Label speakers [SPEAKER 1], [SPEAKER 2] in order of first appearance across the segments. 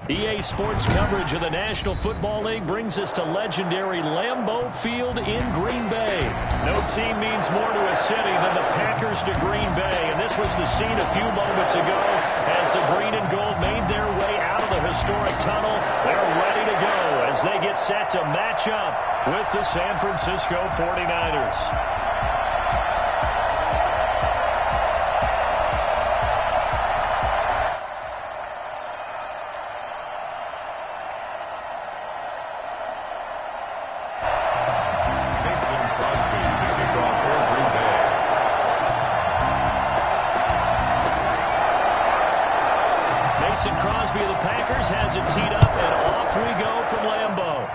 [SPEAKER 1] EA Sports coverage of the National Football League brings us to legendary Lambeau Field in Green Bay. No team means more to a city than the Packers to Green Bay, and this was the scene a few moments ago as the green and gold made their way out of the historic tunnel. They're ready to go as they get set to match up with the San Francisco 49ers. Crosby of the Packers has it teed up, and off we go from Lambeau.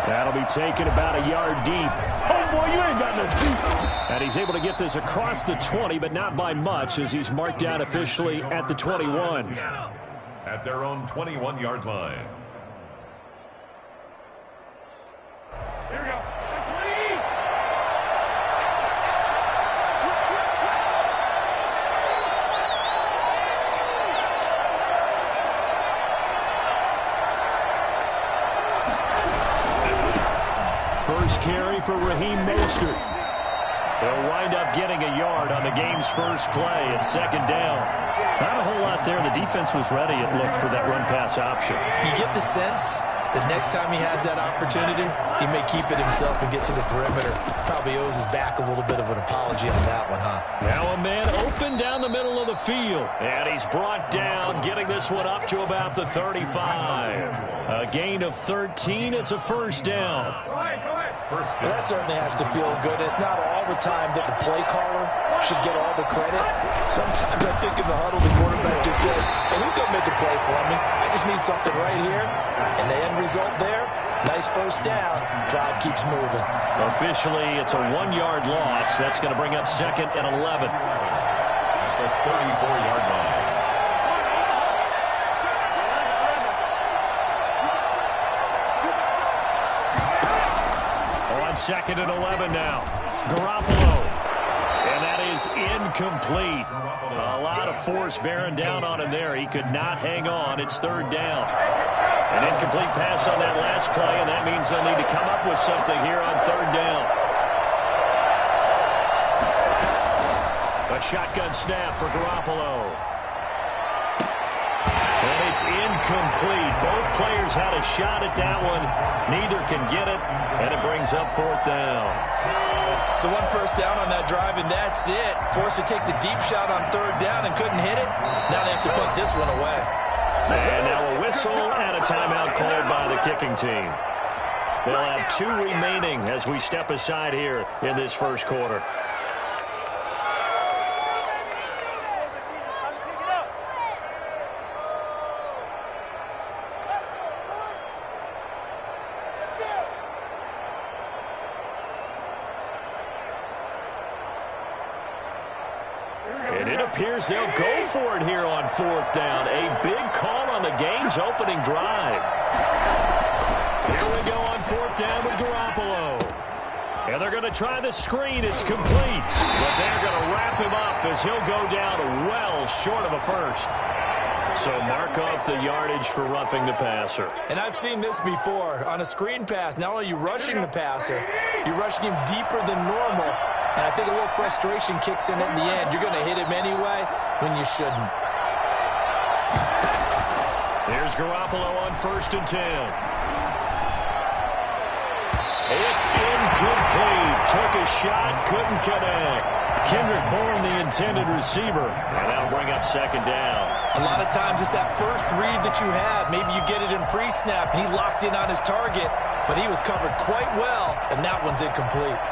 [SPEAKER 1] That'll be taken about a yard deep. Oh, boy, you ain't got no feet. And he's able to get this across the 20, but not by much, as he's marked down officially at the 21.
[SPEAKER 2] At their own 21-yard line. Here we go.
[SPEAKER 1] First carry for Raheem Mostert. They'll wind up getting a yard on the game's first play. It's second down. Not a whole lot there. The defense was ready, it looked, for that run-pass option.
[SPEAKER 3] You get the sense that next time he has that opportunity, he may keep it himself and get to the perimeter. Probably owes his back a little bit of an apology on that one, huh?
[SPEAKER 1] Now a man open down the middle of the field. And he's brought down, getting this one up to about the 35. A gain of 13. It's a first down.
[SPEAKER 3] Well, that certainly has to feel good. It's not all the time that the play caller should get all the credit. Sometimes I think in the huddle, the quarterback just says, hey, who's going to make a play for me? I just need something right here. And the end result there, nice first down. Drive keeps moving.
[SPEAKER 1] Officially, it's a 1-yard loss. That's going to bring up second and 11.
[SPEAKER 2] At the 34-yard line.
[SPEAKER 1] Second and 11 now. Garoppolo. And that is incomplete. A lot of force bearing down on him there. He could not hang on. It's third down. An incomplete pass on that last play, and that means they'll need to come up with something here on third down. A shotgun snap for Garoppolo. And it's incomplete. Both players had a shot at that one. Neither can get it, and it brings up fourth down.
[SPEAKER 3] So one first down on that drive, and that's it. Forced to take the deep shot on third down and couldn't hit it. Now they have to put this one away.
[SPEAKER 1] And now a whistle and a timeout called by the kicking team. They'll have 2 remaining as we step aside here in this first quarter. And it appears they'll go for it here on fourth down. A big call on the game's opening drive. Here we go on fourth down with Garoppolo. And they're going to try the screen. It's complete. But they're going to wrap him up as he'll go down well short of a first. So mark off the yardage for roughing the passer.
[SPEAKER 3] And I've seen this before. On a screen pass, not only are you rushing the passer, you're rushing him deeper than normal. And I think a little frustration kicks in at the end. You're going to hit him anyway when you shouldn't.
[SPEAKER 1] Here's Garoppolo on first and 10. It's incomplete. Took a shot, couldn't connect. Kendrick Bourne, the intended receiver. And that'll bring up second down.
[SPEAKER 3] A lot of times it's that first read that you have. Maybe you get it in pre-snap, and he locked in on his target, but he was covered quite well, and that one's incomplete.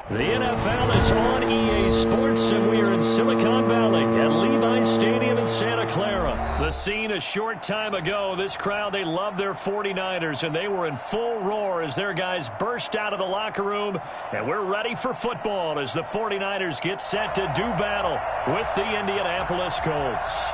[SPEAKER 1] The NFL is on EA Sports, and we are in Silicon Valley at Levi's Stadium in Santa Clara. The scene a short time ago. This crowd, they love their 49ers, and they were in full roar as their guys burst out of the locker room. And we're ready for football as the 49ers get set to do battle with the Indianapolis Colts.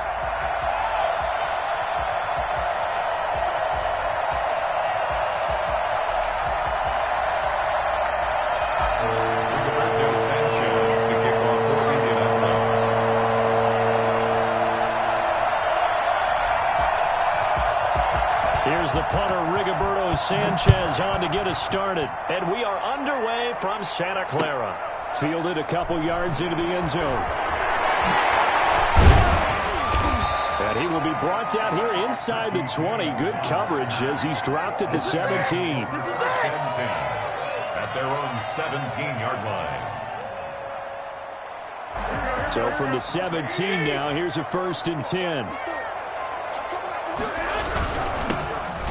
[SPEAKER 1] Here's the punter, Rigoberto Sanchez, on to get us started. And we are underway from Santa Clara. Fielded a couple yards into the end zone. And he will be brought down here inside the 20. Good coverage as he's dropped at the 17.
[SPEAKER 2] At their own 17-yard line.
[SPEAKER 1] So from the 17 now, here's a 1st and 10.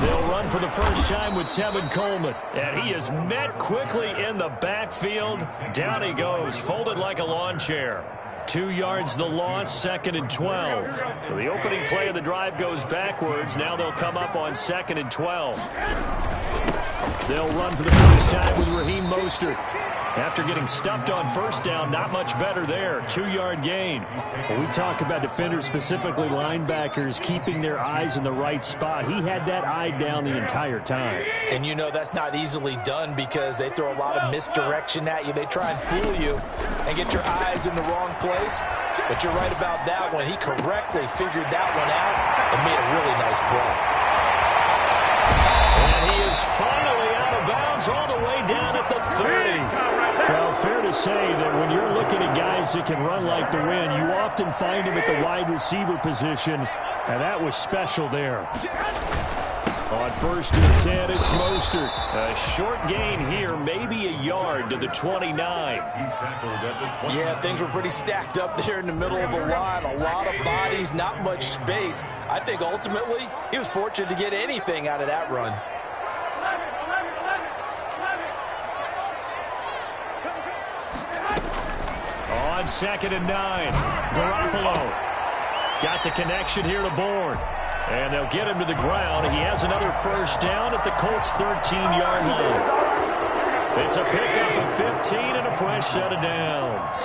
[SPEAKER 1] They'll run for the first time with Tevin Coleman. And he is met quickly in the backfield. Down he goes, folded like a lawn chair. 2 yards the loss, 2nd and 12. So the opening play of the drive goes backwards. Now they'll come up on 2nd and 12. They'll run for the first time with Raheem Mostert. After getting stuffed on 1st down, not much better there. 2-yard gain.
[SPEAKER 4] When we talk about defenders, specifically linebackers, keeping their eyes in the right spot, he had that eye down the entire time.
[SPEAKER 3] And you know that's not easily done because they throw a lot of misdirection at you. They try and fool you and get your eyes in the wrong place. But you're right about that one. He correctly figured that one out and made a really nice play.
[SPEAKER 1] And he is finally out of bounds all the way down at the 30.
[SPEAKER 4] Well, fair to say that when you're looking at guys that can run like the wind, you often find him at the wide receiver position, and that was special there.
[SPEAKER 1] On 1st and 10, it's Mostert. A short gain here, maybe a yard to the 29.
[SPEAKER 3] Yeah, things were pretty stacked up there in the middle of the line. A lot of bodies, not much space. I think ultimately he was fortunate to get anything out of that run.
[SPEAKER 1] On 2nd and 9, Garoppolo got the connection here to Bourne. And they'll get him to the ground. He has another 1st down at the Colts' 13-yard line. It's a pickup of 15 and a fresh set of downs.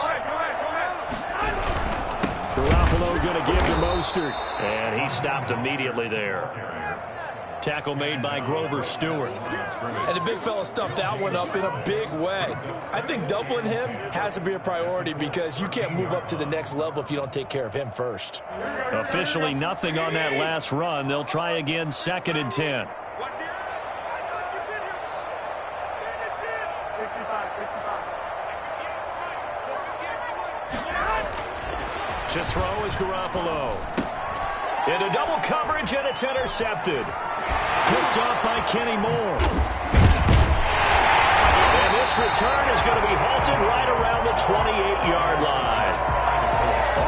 [SPEAKER 1] Garoppolo going to give to Mostert. And he stopped immediately there. Tackle made by Grover Stewart.
[SPEAKER 3] And the big fella stuffed that one up in a big way. I think doubling him has to be a priority because you can't move up to the next level if you don't take care of him first.
[SPEAKER 1] Officially nothing on that last run. They'll try again, 2nd and 10. To throw is Garoppolo. Into double coverage, and it's intercepted. Picked off by Kenny Moore. And this return is going to be halted right around the 28-yard line.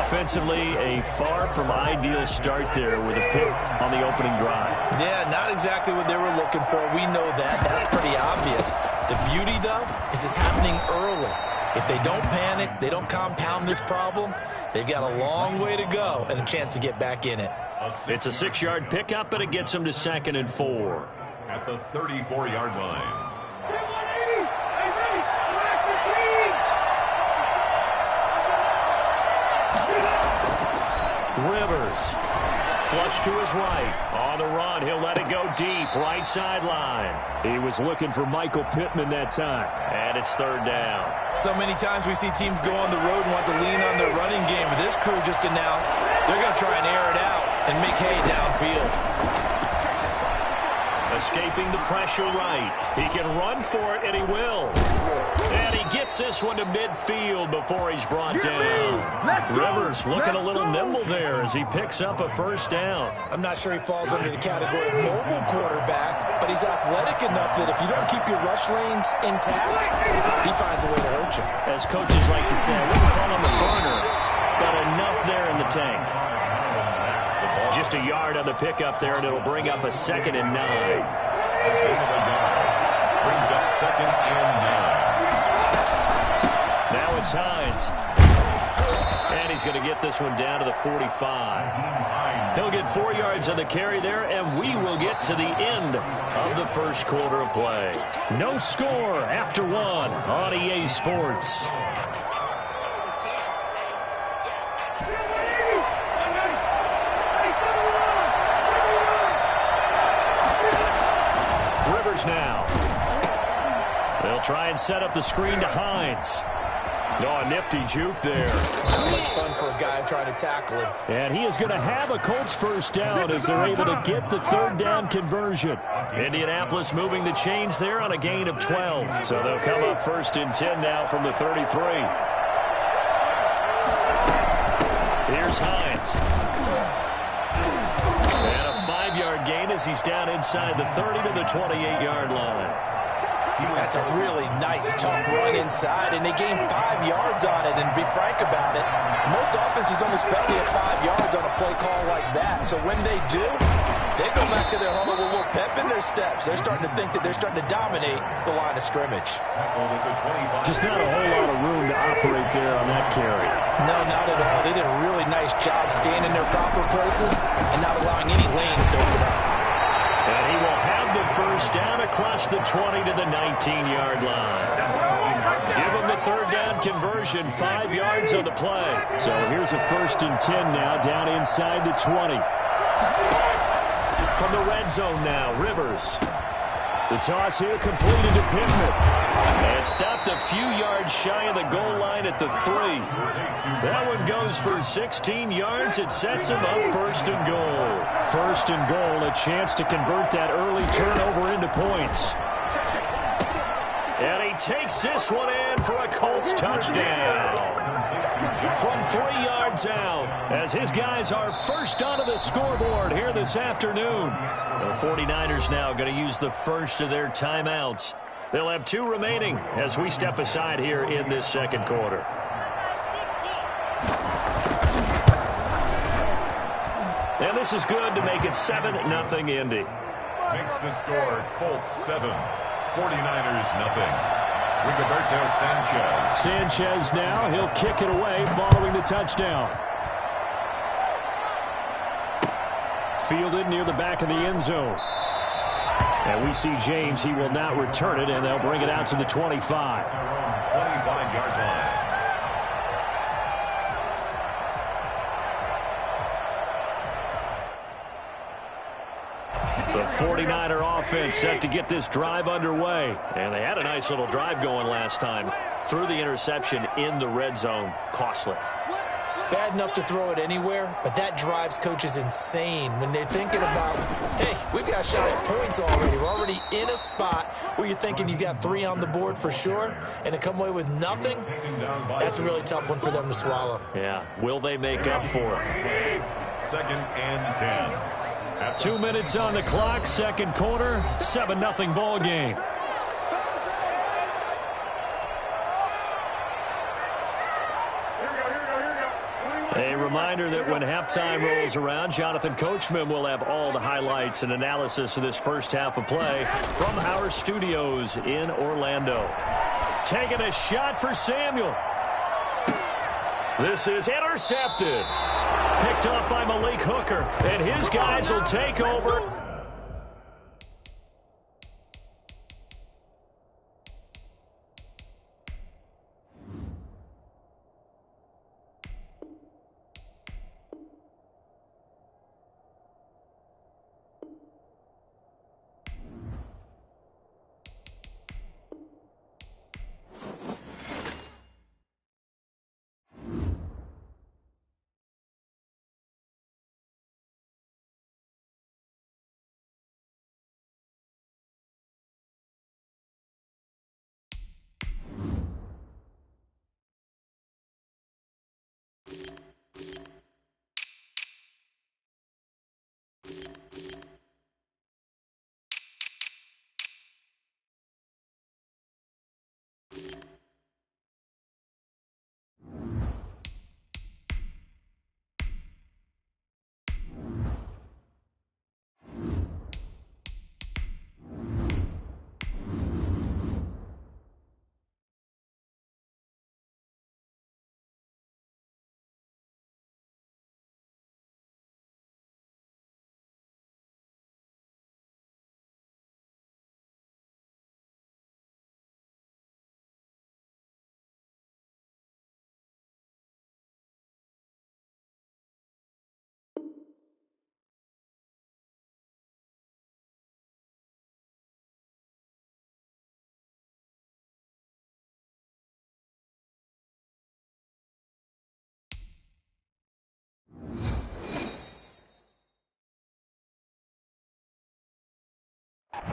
[SPEAKER 1] Offensively, a far from ideal start there with a pick on the opening drive.
[SPEAKER 3] Yeah, not exactly what they were looking for. We know that. That's pretty obvious. The beauty, though, is it's happening early. If they don't panic, they don't compound this problem, they've got a long way to go and a chance to get back in it.
[SPEAKER 1] It's a 6-yard pickup, but it gets them to 2nd and 4.
[SPEAKER 2] At the 34-yard line.
[SPEAKER 1] Rivers. Flush to his right. On the run, he'll let it go deep. Right sideline.
[SPEAKER 4] He was looking for Michael Pittman that time.
[SPEAKER 1] And it's 3rd down.
[SPEAKER 3] So many times we see teams go on the road and want to lean on their running game. But this crew just announced they're going to try and air it out and make hay downfield.
[SPEAKER 1] Escaping the pressure right. He can run for it, and he will. And he gets this one to midfield before he's brought down. Rivers looking a little nimble there as he picks up a 1st down.
[SPEAKER 3] I'm not sure he falls under the category of mobile quarterback, but he's athletic enough that if you don't keep your rush lanes intact, he finds a way to hurt you.
[SPEAKER 1] As coaches like to say, I wouldn't call him a burner, but enough there in the tank. Just a yard on the pickup there, and it'll bring up a 2nd and 9.
[SPEAKER 2] Brings up 2nd and 9.
[SPEAKER 1] it's Hines. And he's going to get this one down to the 45. He'll get 4 yards on the carry there, and we will get to the end of the first quarter of play.
[SPEAKER 4] No score after 1 on EA Sports.
[SPEAKER 1] Rivers now. They'll try and set up the screen to Hines. Oh, a nifty juke there.
[SPEAKER 3] Not much fun for a guy trying to tackle him.
[SPEAKER 4] And he is going to have a Colts first down as they're able to get the third down conversion.
[SPEAKER 1] Indianapolis moving the chains there on a gain of 12. So they'll come up 1st and 10 now from the 33. Here's Hines. And a 5-yard gain as he's down inside the 30 to the 28-yard line.
[SPEAKER 3] That's a really nice, tough run inside, and they gained 5 yards on it. And to be frank about it, most offenses don't expect to get 5 yards on a play call like that. So when they do, they go back to their huddle with a little pep in their steps. They're starting to think that they're starting to dominate the line of scrimmage.
[SPEAKER 4] Just not a whole lot of room to operate there on that carry.
[SPEAKER 3] No, not at all. They did a really nice job staying in their proper places and not allowing any lanes to open up.
[SPEAKER 1] And he will have the first down across the 20 to the 19-yard line. Give him the third down conversion, 5 yards on the play.
[SPEAKER 4] So here's a 1st and 10 now down inside the 20.
[SPEAKER 1] From the red zone now, Rivers.
[SPEAKER 4] The toss here completed to Pittman.
[SPEAKER 1] And stopped a few yards shy of the goal line at the 3. That one goes for 16 yards. It sets him up 1st and goal.
[SPEAKER 4] 1st and goal, a chance to convert that early turnover into points.
[SPEAKER 1] And he takes this one in for a Colts touchdown. From 3 yards out, as his guys are first onto the scoreboard here this afternoon. The 49ers now going to use the first of their timeouts. They'll have 2 remaining as we step aside here in this second quarter. And this is good to make it 7-0 Indy.
[SPEAKER 2] Makes the score Colts 7, 49ers nothing. Rigoberto Sanchez.
[SPEAKER 4] Sanchez now, he'll kick it away following the touchdown. Fielded near the back of the end zone. And we see James, he will not return it, and they'll bring it out to the 25.
[SPEAKER 2] 25-yard line.
[SPEAKER 1] The 49er offense set to get this drive underway. And they had a nice little drive going last time. Threw the interception in the red zone. Costly.
[SPEAKER 3] Bad enough to throw it anywhere, but that drives coaches insane when they're thinking about, hey, we've got a shot at points already. We're already in a spot where you're thinking you got 3 on the board for sure, and to come away with nothing, that's a really tough one for them to swallow.
[SPEAKER 1] Yeah, will they make up for it?
[SPEAKER 2] 2nd and 10.
[SPEAKER 4] 2 minutes on the clock, second quarter, 7-0 ball game.
[SPEAKER 1] A reminder that when halftime rolls around, Jonathan Coachman will have all the highlights and analysis of this first half of play from our studios in Orlando. Taking a shot for Samuel. This is intercepted. Picked off by Malik Hooker. And his guys will take over.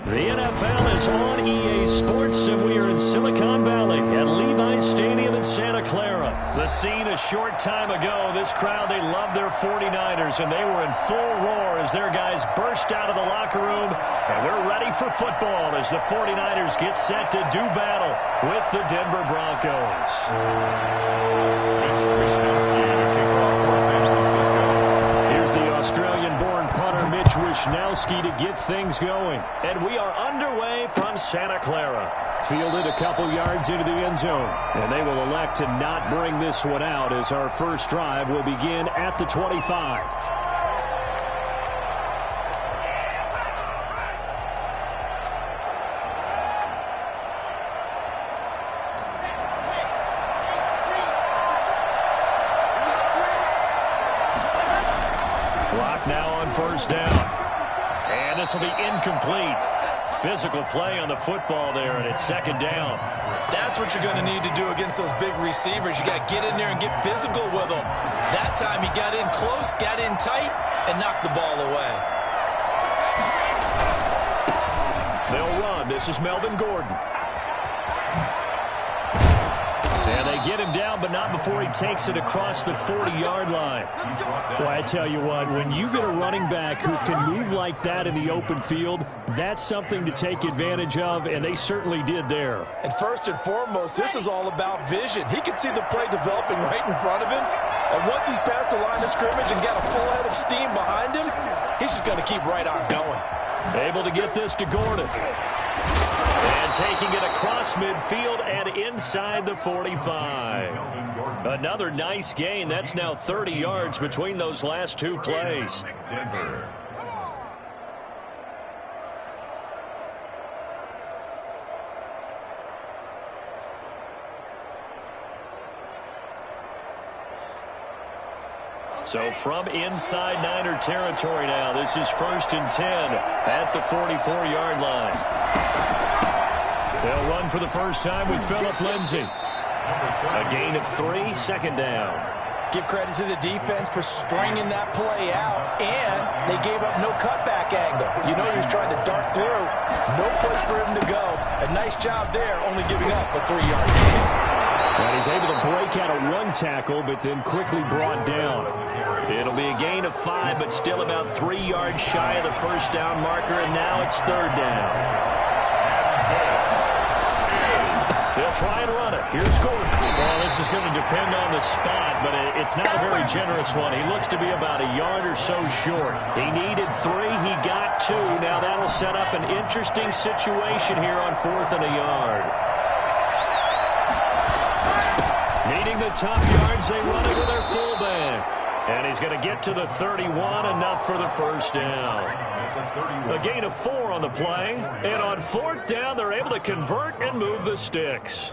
[SPEAKER 1] The NFL is on EA Sports, and we are in Silicon Valley at Levi's Stadium in Santa Clara. The scene a short time ago. This crowd, they love their 49ers, and they were in full roar as their guys burst out of the locker room. And we're ready for football as the 49ers get set to do battle with the Denver Broncos. Here's the Australian-born punter Mitch Wishnowsky to get things going. And we are underway from Santa Clara. Fielded a couple yards into the end zone. And they will elect to not bring this one out as our first drive will begin at the 25. Clock now on first down. And this will be incomplete. Physical play on the football there, and it's second down.
[SPEAKER 3] That's what you're going to need to do against those big receivers. You got to get in there and get physical with them. That time he got in close, got in tight, and knocked the ball away.
[SPEAKER 1] They'll run. This is Melvin Gordon. And they get him down, but not before he takes it across the 40-yard line. Well, I tell you what, when you get a running back who can move like that in the open field, that's something to take advantage of, and they certainly did there.
[SPEAKER 3] And first and foremost, this is all about vision. He can see the play developing right in front of him, and once he's past the line of scrimmage and got a full head of steam behind him, he's just going to keep right on going.
[SPEAKER 1] Able to get this to Gordon. And taking it across midfield and inside the 45. Another nice gain. That's now 30 yards between those last two plays.
[SPEAKER 2] Denver.
[SPEAKER 1] So from inside Niner territory now, this is 1st and 10 at the 44-yard line. They'll run for the first time with Phillip Lindsay. A gain of 3, second down.
[SPEAKER 3] Give credit to the defense for stringing that play out, and they gave up no cutback angle. You know he was trying to dart through. No place for him to go. A nice job there, only giving up a 3-yard gain.
[SPEAKER 1] And he's able to break out a run tackle, but then quickly brought down. It'll be a gain of 5, but still about 3 yards shy of the first down marker, and now it's third down. They'll try and run it. Here's Gordon. Well, this is going to depend on the spot, but it's not a very generous one. He looks to be about a yard or so short. He needed 3. He got 2. Now that'll set up an interesting situation here on 4th and a yard. Needing the tough yards, they run it with their fullback. And he's going to get to the 31, enough for the first down. A gain of 4 on the play. And on 4th down, they're able to convert and move the sticks.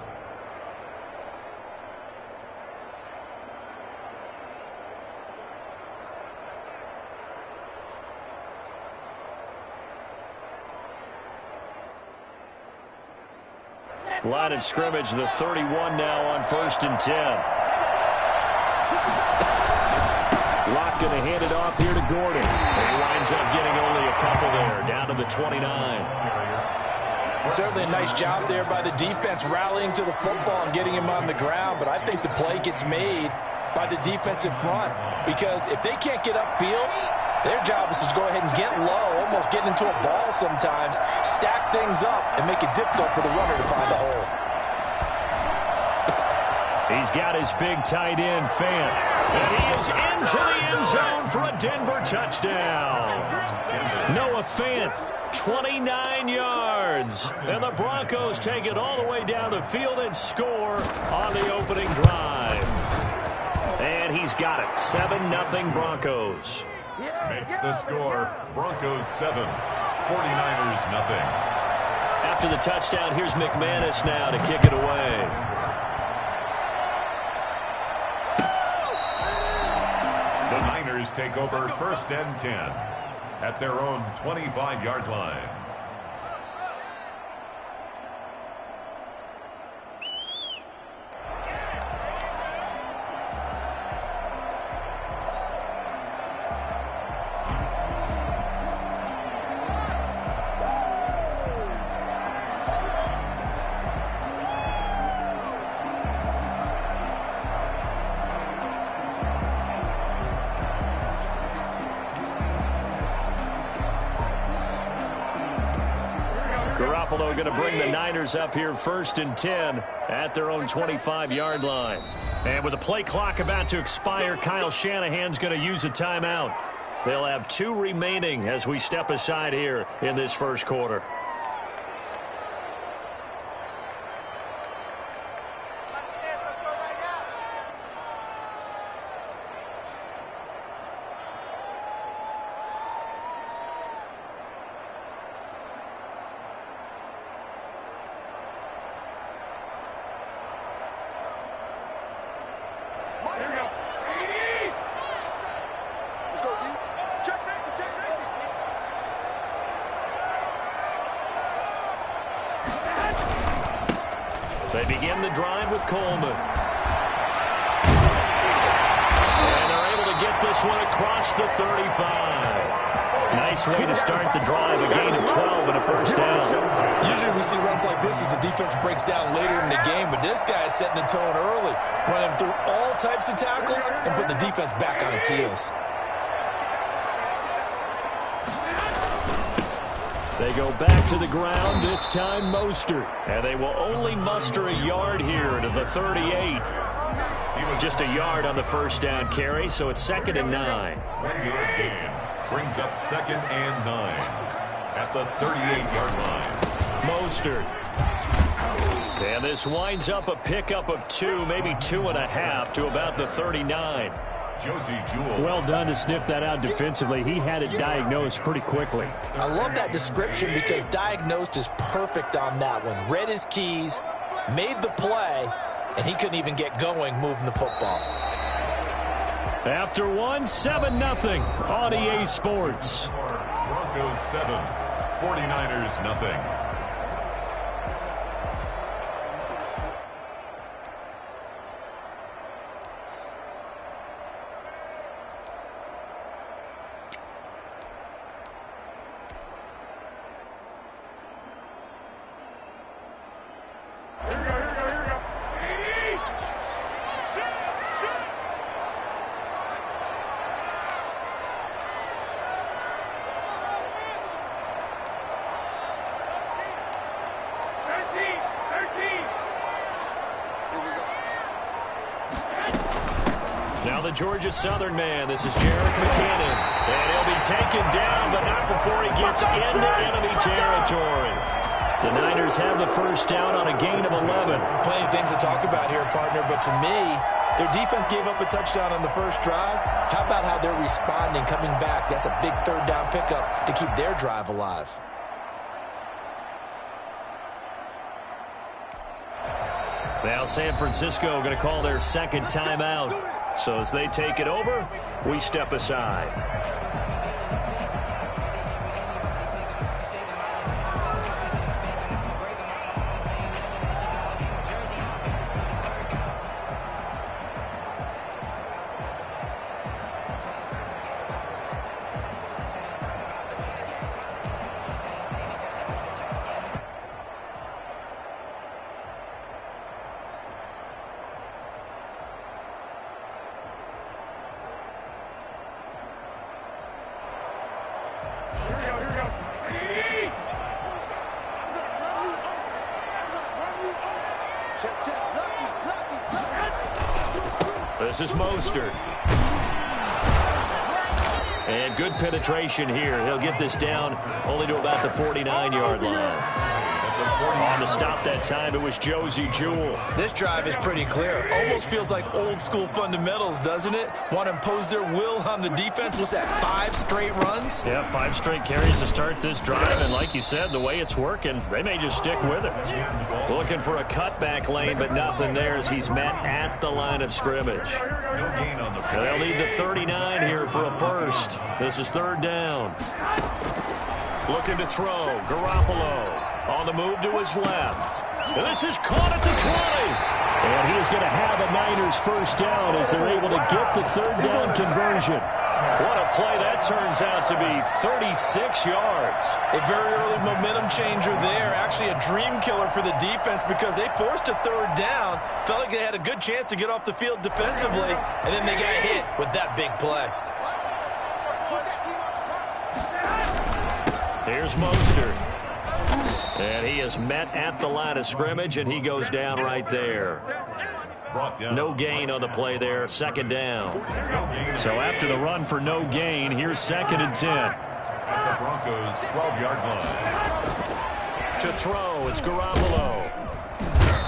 [SPEAKER 1] Line of scrimmage, the 31 now on 1st and 10. Locke going to hand it off here to Gordon. And he winds up getting only a couple there, down to the 29.
[SPEAKER 3] Certainly a nice job there by the defense rallying to the football and getting him on the ground, but I think the play gets made by the defensive front because if they can't get upfield, their job is to go ahead and get low, almost get into a ball sometimes, stack things up, and make it difficult for the runner to find a hole.
[SPEAKER 1] He's got his big tight end, Fant. And he is into the end zone for a Denver touchdown. Noah Fant, 29 yards. And the Broncos take it all the way down the field and score on the opening drive. And he's got it. 7-0 Broncos.
[SPEAKER 2] Makes the score Broncos 7, 49ers nothing.
[SPEAKER 1] After the touchdown, here's McManus now to kick it away.
[SPEAKER 2] The Niners take over 1st and 10 at their own 25-yard line.
[SPEAKER 1] Garoppolo going to bring the Niners up here 1st and 10 at their own 25-yard line. And with the play clock about to expire, Kyle Shanahan's going to use a timeout. They'll have 2 remaining as we step aside here in this first quarter. They begin the drive with Coleman. And they're able to get this one across the 35. Nice way to start the drive, a gain of 12 and a first down.
[SPEAKER 3] Usually we see runs like this as the defense breaks down later in the game, but this guy is setting the tone early, running through all types of tackles and putting the defense back on its heels.
[SPEAKER 1] They go back to the ground, this time Mostert. And they will only muster a yard here to the 38. Just a yard on the first down carry, so it's 2nd and 9.
[SPEAKER 2] 1-yard gain brings up 2nd and 9 at the 38-yard line.
[SPEAKER 1] Mostert. And this winds up a pickup of 2, maybe 2.5 to about the 39.
[SPEAKER 4] Well done to sniff that out defensively. He had it diagnosed pretty quickly.
[SPEAKER 3] I love that description because diagnosed is perfect on that one. Read his keys, made the play, and he couldn't even get going moving the football.
[SPEAKER 1] After 7-0 on EA Sports.
[SPEAKER 2] Broncos 7, 49ers nothing.
[SPEAKER 1] Now the Georgia Southern man. This is Jerick McKinnon. And he'll be taken down, but not before he gets into enemy territory. The Niners have the first down on a gain of 11.
[SPEAKER 3] Plenty of things to talk about here, partner, but to me, their defense gave up a touchdown on the first drive. How about how they're responding, coming back? That's a big third down pickup to keep their drive alive.
[SPEAKER 1] Now San Francisco going to call their second timeout. So as they take it over, we step aside. This is Mostert. And good penetration here. He'll get this down only to about the 49-yard line. On the stop that time, it was Josie Jewell.
[SPEAKER 3] This drive is pretty clear. Almost feels like old-school fundamentals, doesn't it? Want to impose their will on the defense. Was that 5 straight runs?
[SPEAKER 1] Yeah, 5 straight carries to start this drive. And like you said, the way it's working, they may just stick with it. Looking for a cutback lane, but nothing there as he's met at the line of scrimmage. They'll need the 39 here for a first. This is third down. Looking to throw. Garoppolo on the move to his left. And this is caught at the 20. And he is going to have a Niners first down as they're able to get the third down conversion. What a play that turns out to be. 36 yards.
[SPEAKER 3] A very early momentum changer there. Actually a dream killer for the defense because they forced a third down. Felt like they had a good chance to get off the field defensively. And then they got hit with that big play.
[SPEAKER 1] Here's Mostert. And he is met at the line of scrimmage, and he goes down right there. No gain on the play there, second down.
[SPEAKER 4] So after the run for no gain, here's 2nd and 10.
[SPEAKER 2] At the Broncos' 12-yard line.
[SPEAKER 1] To throw, it's Garoppolo.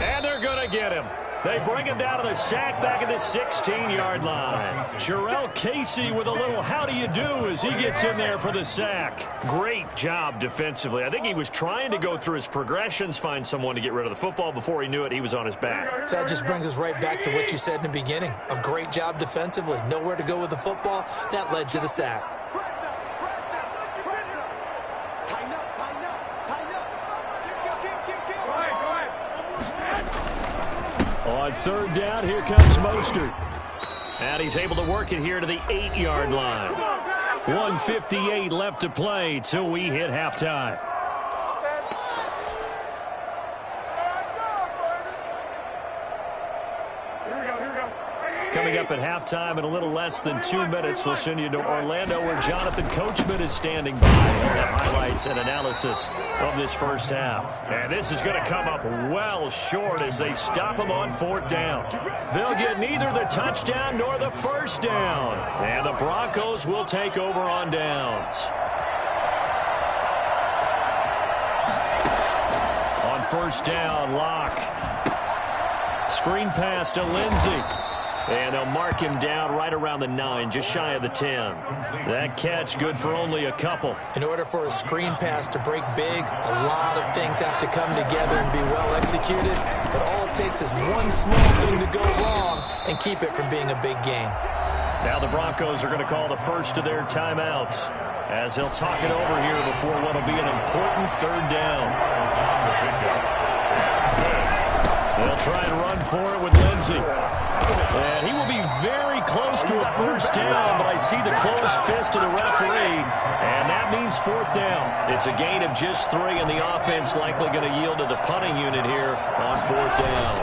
[SPEAKER 1] And they're going to get him. They bring him down to the sack back at the 16-yard line. Jarrell Casey with a little how do you do as he gets in there for the sack. Great job defensively. I think he was trying to go through his progressions, find someone to get rid of the football. Before he knew it, he was on his back.
[SPEAKER 3] So that just brings us right back to what you said in the beginning. A great job defensively. Nowhere to go with the football. That led to the sack.
[SPEAKER 4] On 3rd down, here comes Mostert.
[SPEAKER 1] And he's able to work it here to the 8-yard line.
[SPEAKER 4] 1:58 left to play till we hit halftime. Coming up at halftime in a little less than 2 minutes, we'll send you to Orlando where Jonathan Coachman is standing by. He'll have highlights and analysis of this first half. And this is going to come up well short as they stop him on 4th down. They'll get neither the touchdown nor the first down. And the Broncos will take over on downs. On 1st down, Locke. Screen pass to Lindsey. And they'll mark him down right around the 9, just shy of the 10. That catch good for only a couple.
[SPEAKER 3] In order for a screen pass to break big, a lot of things have to come together and be well executed. But all it takes is one small thing to go wrong and keep it from being a big game.
[SPEAKER 1] Now the Broncos are going to call the first of their timeouts as they'll talk it over here before what will be an important 3rd down. They'll try and run for it with Lindsey. And he will be very close to a first down, but I see the closed fist of the referee, and that means 4th down. It's a gain of just 3, and the offense likely going to yield to the punting unit here on 4th down.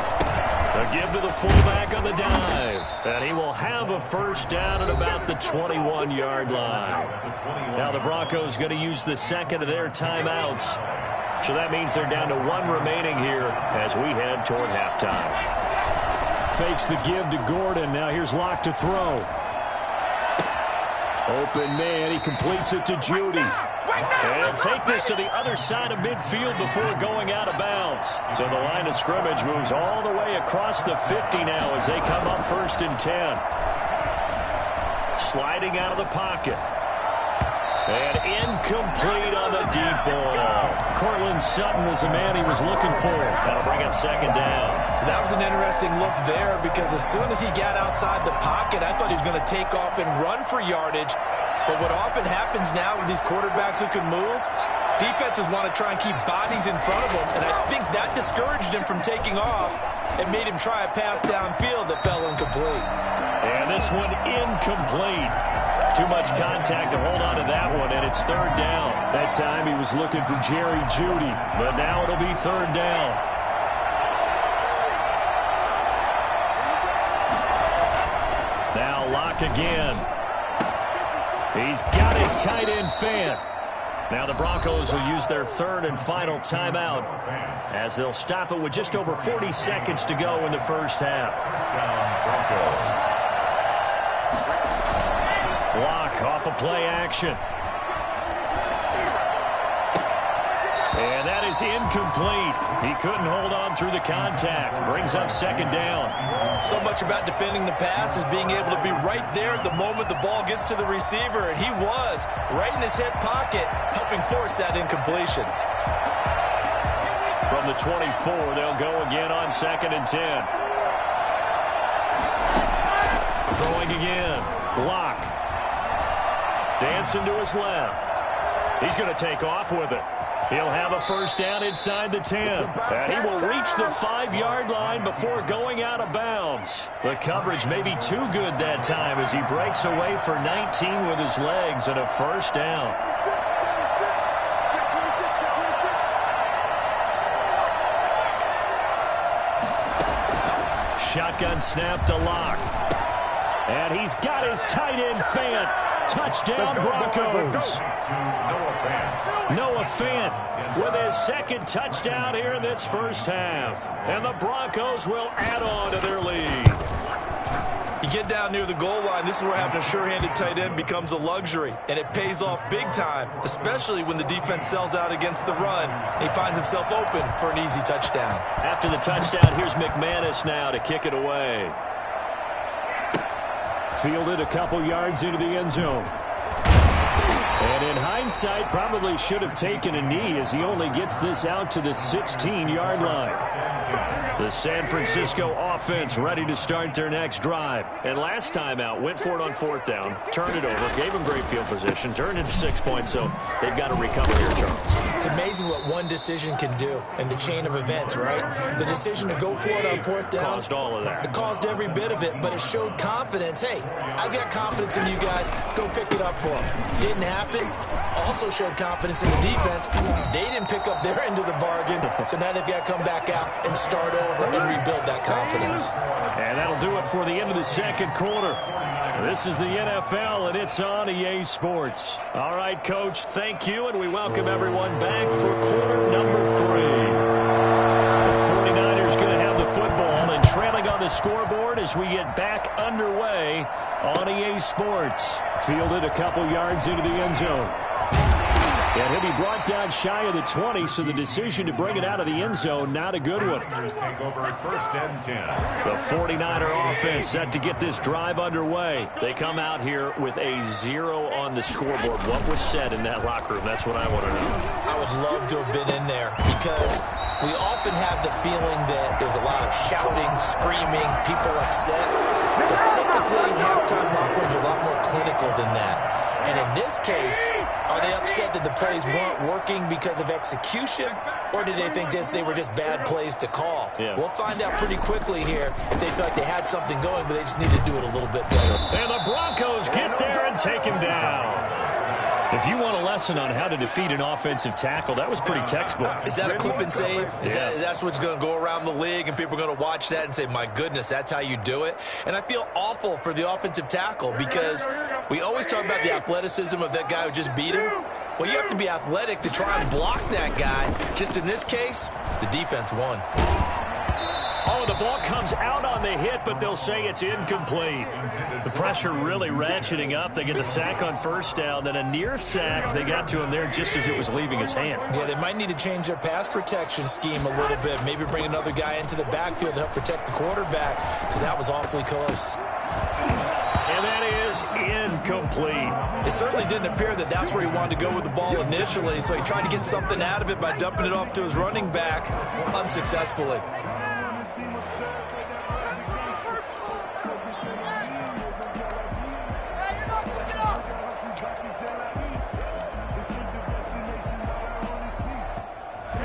[SPEAKER 1] A give to the fullback on the dive, and he will have a first down at about the 21-yard line. Now the Broncos going to use the 2nd of their timeouts, so that means they're down to 1 remaining here as we head toward halftime.
[SPEAKER 4] Fakes the give to Gordon. Now here's Locke to throw. Open man. He completes it to Judy.
[SPEAKER 1] And he'll take this to the other side of midfield before going out of bounds. So the line of scrimmage moves all the way across the 50 now as they come up 1st and 10. Sliding out of the pocket. And incomplete on the deep ball. Cortland Sutton was the man he was looking for. That'll bring up 2nd down.
[SPEAKER 3] That was an interesting look there because as soon as he got outside the pocket, I thought he was going to take off and run for yardage. But what often happens now with these quarterbacks who can move, defenses want to try and keep bodies in front of them. And I think that discouraged him from taking off and made him try a pass downfield that fell incomplete.
[SPEAKER 1] And this one incomplete. Too much contact to hold on to that one, and it's 3rd down.
[SPEAKER 4] That time he was looking for Jerry Judy,
[SPEAKER 1] but now it'll be 3rd down. Now Locke again. He's got his tight end Fant. Now the Broncos will use their 3rd and final timeout as they'll stop it with just over 40 seconds to go in the first half. Block off of play action. And that is incomplete. He couldn't hold on through the contact. Brings up 2nd down.
[SPEAKER 3] So much about defending the pass is being able to be right there at the moment the ball gets to the receiver. And he was right in his hip pocket, helping force that incompletion.
[SPEAKER 1] From the 24, they'll go again on 2nd and 10. Throwing again. Block. Dancing to his left. He's going to take off with it. He'll have a first down inside the 10. And he will reach the 5-yard line before going out of bounds. The coverage may be too good that time as he breaks away for 19 with his legs and a first down. Shotgun snap to Locke. And he's got his tight end Fant.
[SPEAKER 4] Touchdown, Broncos. Noah Fant with his second touchdown here in this first half. And the Broncos will add on to their lead.
[SPEAKER 3] You get down near the goal line, this is where having a sure-handed tight end becomes a luxury, and it pays off big time, especially when the defense sells out against the run. He finds himself open for an easy touchdown.
[SPEAKER 4] After the touchdown, here's McManus now to kick it away. Fielded a couple yards into the end zone. And in hindsight, probably should have taken a knee as he only gets this out to the 16-yard line. The San Francisco offense ready to start their next drive. And last time out, went for it on fourth down, turned it over, gave him great field position, turned into 6 points, so they've got to recover here, Charles.
[SPEAKER 3] It's amazing what one decision can do in the chain of events, right? The decision to go for it on fourth down
[SPEAKER 4] caused all of that.
[SPEAKER 3] It caused every bit of it, but it showed confidence. Hey, I've got confidence in you guys. Go pick it up for them. Didn't happen. Also showed confidence in the defense. They didn't pick up their end of the bargain, so now they've got to come back out and start over and rebuild that confidence.
[SPEAKER 4] And that'll do it for the end of the second quarter. This is the NFL, and it's on EA Sports. All right, Coach, thank you, and we welcome everyone back for quarter number 3. The 49ers going to have the football and trailing on the scoreboard as we get back underway on EA Sports. Fielded a couple yards into the end zone. And he'll be brought down shy of the 20, so the decision to bring it out of the end zone, not a good one.
[SPEAKER 2] Take over first and 10.
[SPEAKER 4] The 49er offense set to get this drive underway. They come out here with a 0 on the scoreboard. What was said in that locker room? That's what I want to know.
[SPEAKER 3] I would love to have been in there because we often have the feeling that there's a lot of shouting, screaming, people upset. But typically, halftime locker rooms are a lot more clinical than that. And in this case, are they upset that the plays weren't working because of execution, or did they think they were just bad plays to call?
[SPEAKER 4] Yeah.
[SPEAKER 3] We'll find out pretty quickly here if they feel like they had something going, but they just need to do it a little bit better.
[SPEAKER 4] And the Broncos get there and take him down. If you want a lesson on how to defeat an offensive tackle, that was pretty textbook.
[SPEAKER 3] Is that a clip and save?
[SPEAKER 4] Yes.
[SPEAKER 3] That's what's going to go around the league, and people are going to watch that and say, my goodness, that's how you do it? And I feel awful for the offensive tackle because we always talk about the athleticism of that guy who just beat him. Well, you have to be athletic to try and block that guy. Just in this case, the defense won.
[SPEAKER 4] Oh, the ball comes out on the hit, but they'll say it's incomplete. The pressure really ratcheting up. They get the sack on first down, then a near sack. They got to him there just as it was leaving his hand.
[SPEAKER 3] Yeah, they might need to change their pass protection scheme a little bit. Maybe bring another guy into the backfield to help protect the quarterback because that was awfully close.
[SPEAKER 4] And that is incomplete.
[SPEAKER 3] It certainly didn't appear that that's where he wanted to go with the ball initially, so he tried to get something out of it by dumping it off to his running back unsuccessfully.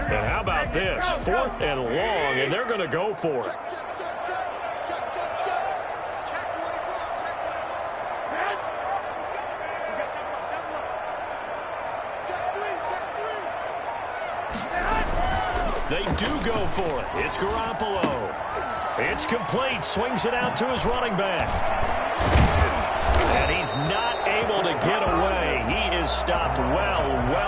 [SPEAKER 4] And how about this? 4th and long, and they're going to go for it. They do go for it. It's Garoppolo. It's complete. Swings it out to his running back. And he's not able to get away. He is stopped well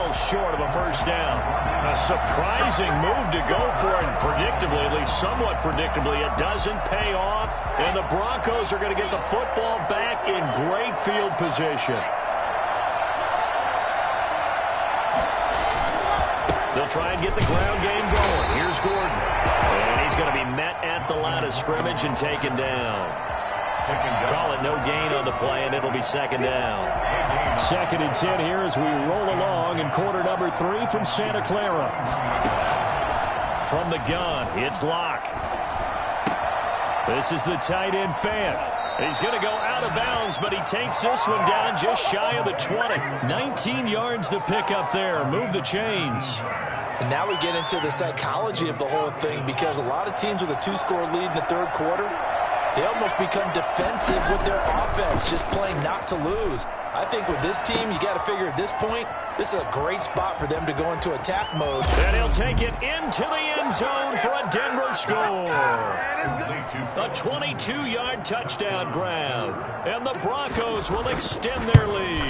[SPEAKER 4] short of a first down. A surprising move to go for it. Predictably, at least somewhat predictably, it doesn't pay off. And the Broncos are going to get the football back in great field position. They'll try and get the ground game going. Here's Gordon. And he's going to be met at the line of scrimmage and taken down. Call it no gain on the play, and it'll be second down. 2nd and 10 here as we roll along in quarter number 3 from Santa Clara. From the gun, it's Locke. This is the tight end Fant. He's going to go out of bounds, but he takes this one down just shy of the 20. 19 yards to pick up there. Move the chains.
[SPEAKER 3] And now we get into the psychology of the whole thing because a lot of teams with a 2-score lead in the third quarter, they almost become defensive with their offense, just playing not to lose. I think with this team, you got to figure at this point, this is a great spot for them to go into attack mode.
[SPEAKER 4] And he'll take it into the end zone for a Denver score. A 22-yard touchdown grab. And the Broncos will extend their lead.